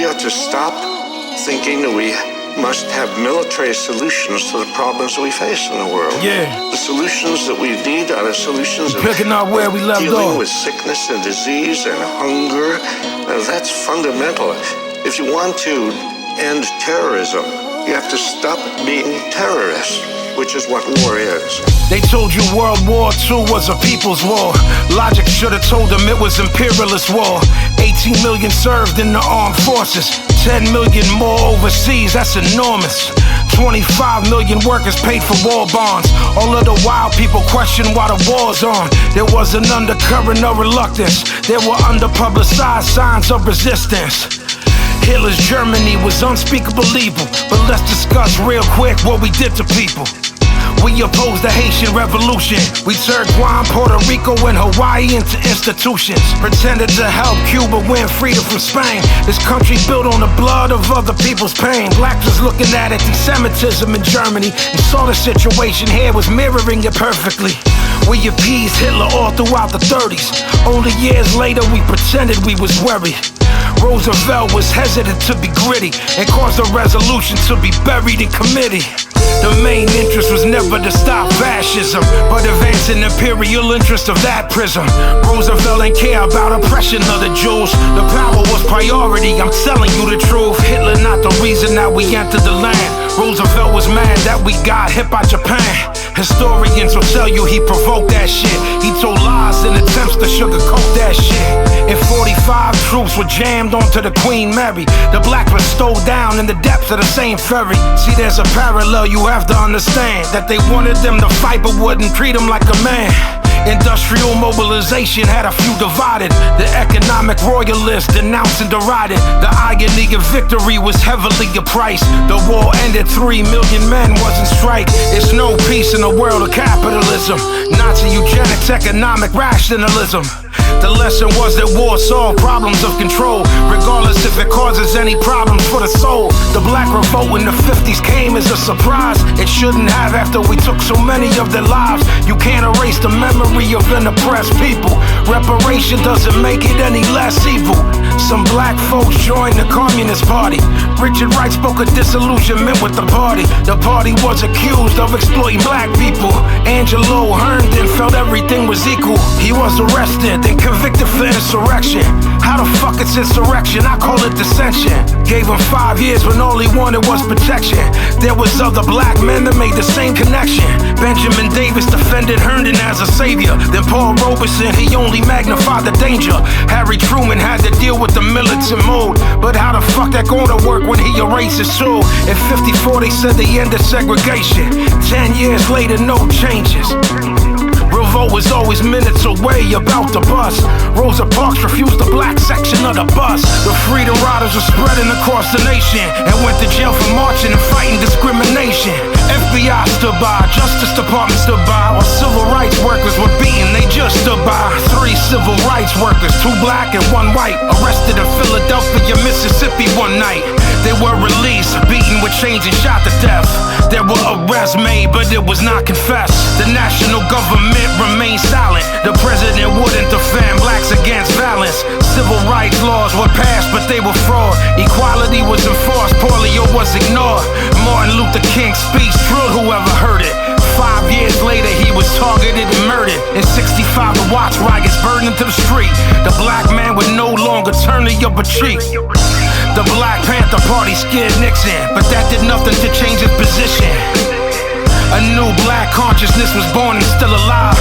we ought to stop thinking that we must have military solutions to the problems we face in the world. Yeah. The solutions that we need are the solutions of picking up where we left dealing off. with sickness and disease and hunger. That's fundamental. If you want to end terrorism, you have to stop being terrorists, which is what war is. They told you World War II was a people's war. Logic should have told them it was imperialist war. 18 million served in the armed forces, 10 million more overseas, that's enormous. 25 million workers paid for war bonds. All of the while people question why the war's on. There was an undercurrent of reluctance. There were underpublicized signs of resistance. Hitler's Germany was unspeakable evil. But let's discuss real quick what we did to people. We opposed the Haitian Revolution. We turned Guam, Puerto Rico, and Hawaii into institutions. Pretended to help Cuba win freedom from Spain. This country built on the blood of other people's pain. Blacks was looking at anti-Semitism in Germany and saw the situation here was mirroring it perfectly. We appeased Hitler all throughout the 30s. Only years later we pretended we was worried. Roosevelt was hesitant to be gritty and caused a resolution to be buried in committee. The main interest was never to stop fascism, but advancing imperial interest of that prism. Roosevelt didn't care about oppression of the Jews. The power was priority, I'm telling you the truth. Hitler not the reason that we entered the land. Roosevelt was mad that we got hit by Japan. Historians will tell you he provoked that shit. He told lies in attempts to sugarcoat that shit. In 45, troops were jammed onto the Queen Mary. The blacks were stowed down in the depths of the same ferry. See, there's a parallel you have to understand. That they wanted them to fight but wouldn't treat them like a man. Industrial mobilization had a few divided. The economic royalists denounced and derided. The irony of victory was heavily priced. The war ended, 3 million men wasn't strike. It's no peace in the world of capitalism. Nazi eugenics, economic rationalism. The lesson was that war solved problems of control, regardless if it causes any problems for the soul. The black revolt in the 50s came as a surprise. It shouldn't have after we took so many of their lives. You can't erase the memory of an oppressed people. Reparation doesn't make it any less evil. Some black folks joined the Communist Party. Richard Wright spoke of disillusionment with the party. The party was accused of exploiting black people. Angelo Herndon felt everything was equal. He was arrested, then convicted for insurrection. How the fuck it's insurrection? I call it dissension. Gave him 5 years when all he wanted was protection. There was other black men that made the same connection. Benjamin Davis defended Herndon as a savior. Then Paul Robeson, he only magnified the danger. Harry Truman had to deal with the militant mode. But how the fuck that gonna work when he erased his soul? In 54 they said they ended segregation. 10 years later, no changes. Revolt was always minutes away about the bus. Rosa Parks refused the black section of the bus. The Freedom Riders were spreading across the nation and went to jail for marching and fighting discrimination. FBI stood by, Justice Department stood by. While civil rights workers were beaten, they just stood by. 3 civil rights workers, 2 black and 1 white, arrested in Philadelphia, Mississippi one night. They were released, beaten with chains and shot to death. There were arrests made, but it was not confessed. The national government remained silent. The president wouldn't defend blacks against violence. Civil rights laws were passed, but they were fraud. Equality was enforced, polio was ignored. Martin Luther King's speech thrilled whoever heard it. 5 years later, he was targeted and murdered. In 65, the watch riots burned into the street. The black man would no longer turn the other cheek. The Black Panther Party scared Nixon, but that did nothing to change his position. A new black consciousness was born and still alive,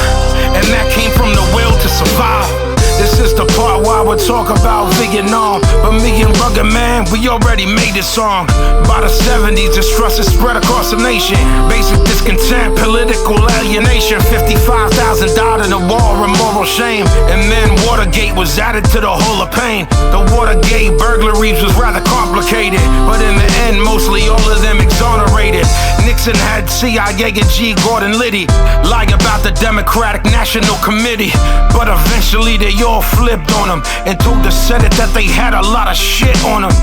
and that came from the will to survive. This is the part where I would talk about Vietnam, but me and Rugged Man, we already made this song. By the 70s, distrust is spread across the nation. Basic discontent, political alienation. 55,000 died in a war of moral shame. And then Watergate was added to the Hall of Pain. The Watergate burglaries was rather complicated, but in the end, mostly all of them exonerated. Nixon had CIA and G. Gordon Liddy lie about the Democratic National Committee, but eventually they all flipped on him and told the Senate that they had a lot of shit on him.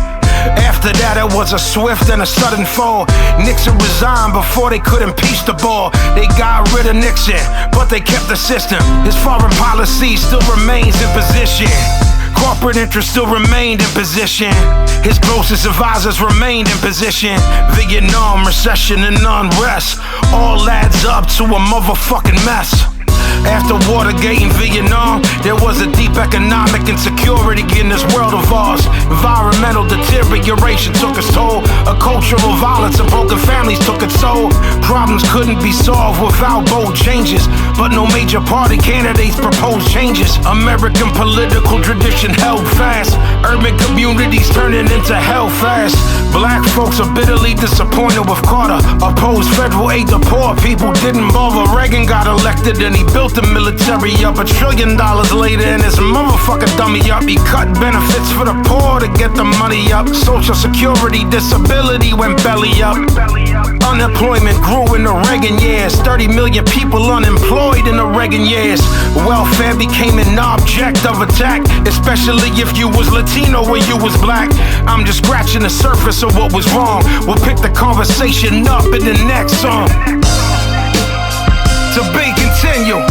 After that, it was a swift and a sudden fall. Nixon resigned before they could impeach the ball. They got rid of Nixon, but they kept the system. His foreign policy still remains in position. corporate interests still remained in position. His closest advisors remained in position. Vietnam, recession, and unrest all adds up to a motherfucking mess. After Watergate in Vietnam, there was a deep economic insecurity in this world of ours. Environmental deterioration took its toll. A cultural violence and broken families took its toll. Problems couldn't be solved without bold changes, but no major party candidates proposed changes. American political tradition held fast. Urban communities turning into hell fast. Black folks are bitterly disappointed with Carter. Opposed federal aid to poor people, didn't bother. Reagan got elected and he built the military up. $1 trillion later and this motherfucker dummy up. He cut benefits for the poor to get the money up. Social security, disability went belly up. Unemployment grew in the Reagan years. 30 million people unemployed in the Reagan years. Welfare became an object of attack, especially if you was Latino or you was black. I'm just scratching the surface of what was wrong. We'll pick the conversation up in the next song. To be continued.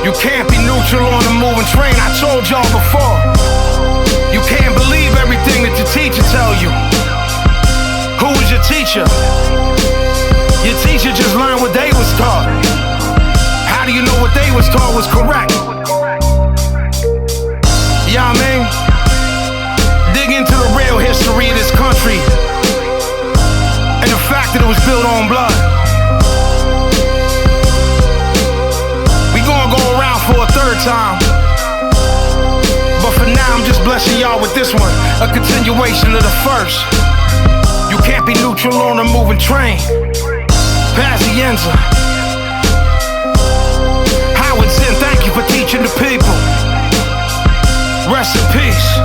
You can't be neutral on a moving train, I told y'all before. You can't believe everything that your teacher tell you. Who was your teacher? Your teacher just learned what they was taught. How do you know what they was taught was correct? You know what I mean? Dig into the real history of this country and the fact that it was built on blood. For a third time, but for now I'm just blessing y'all with this one, a continuation of the first. You can't be neutral on a moving train. Pazienza. Howard Zinn, thank you for teaching the people. Rest in peace.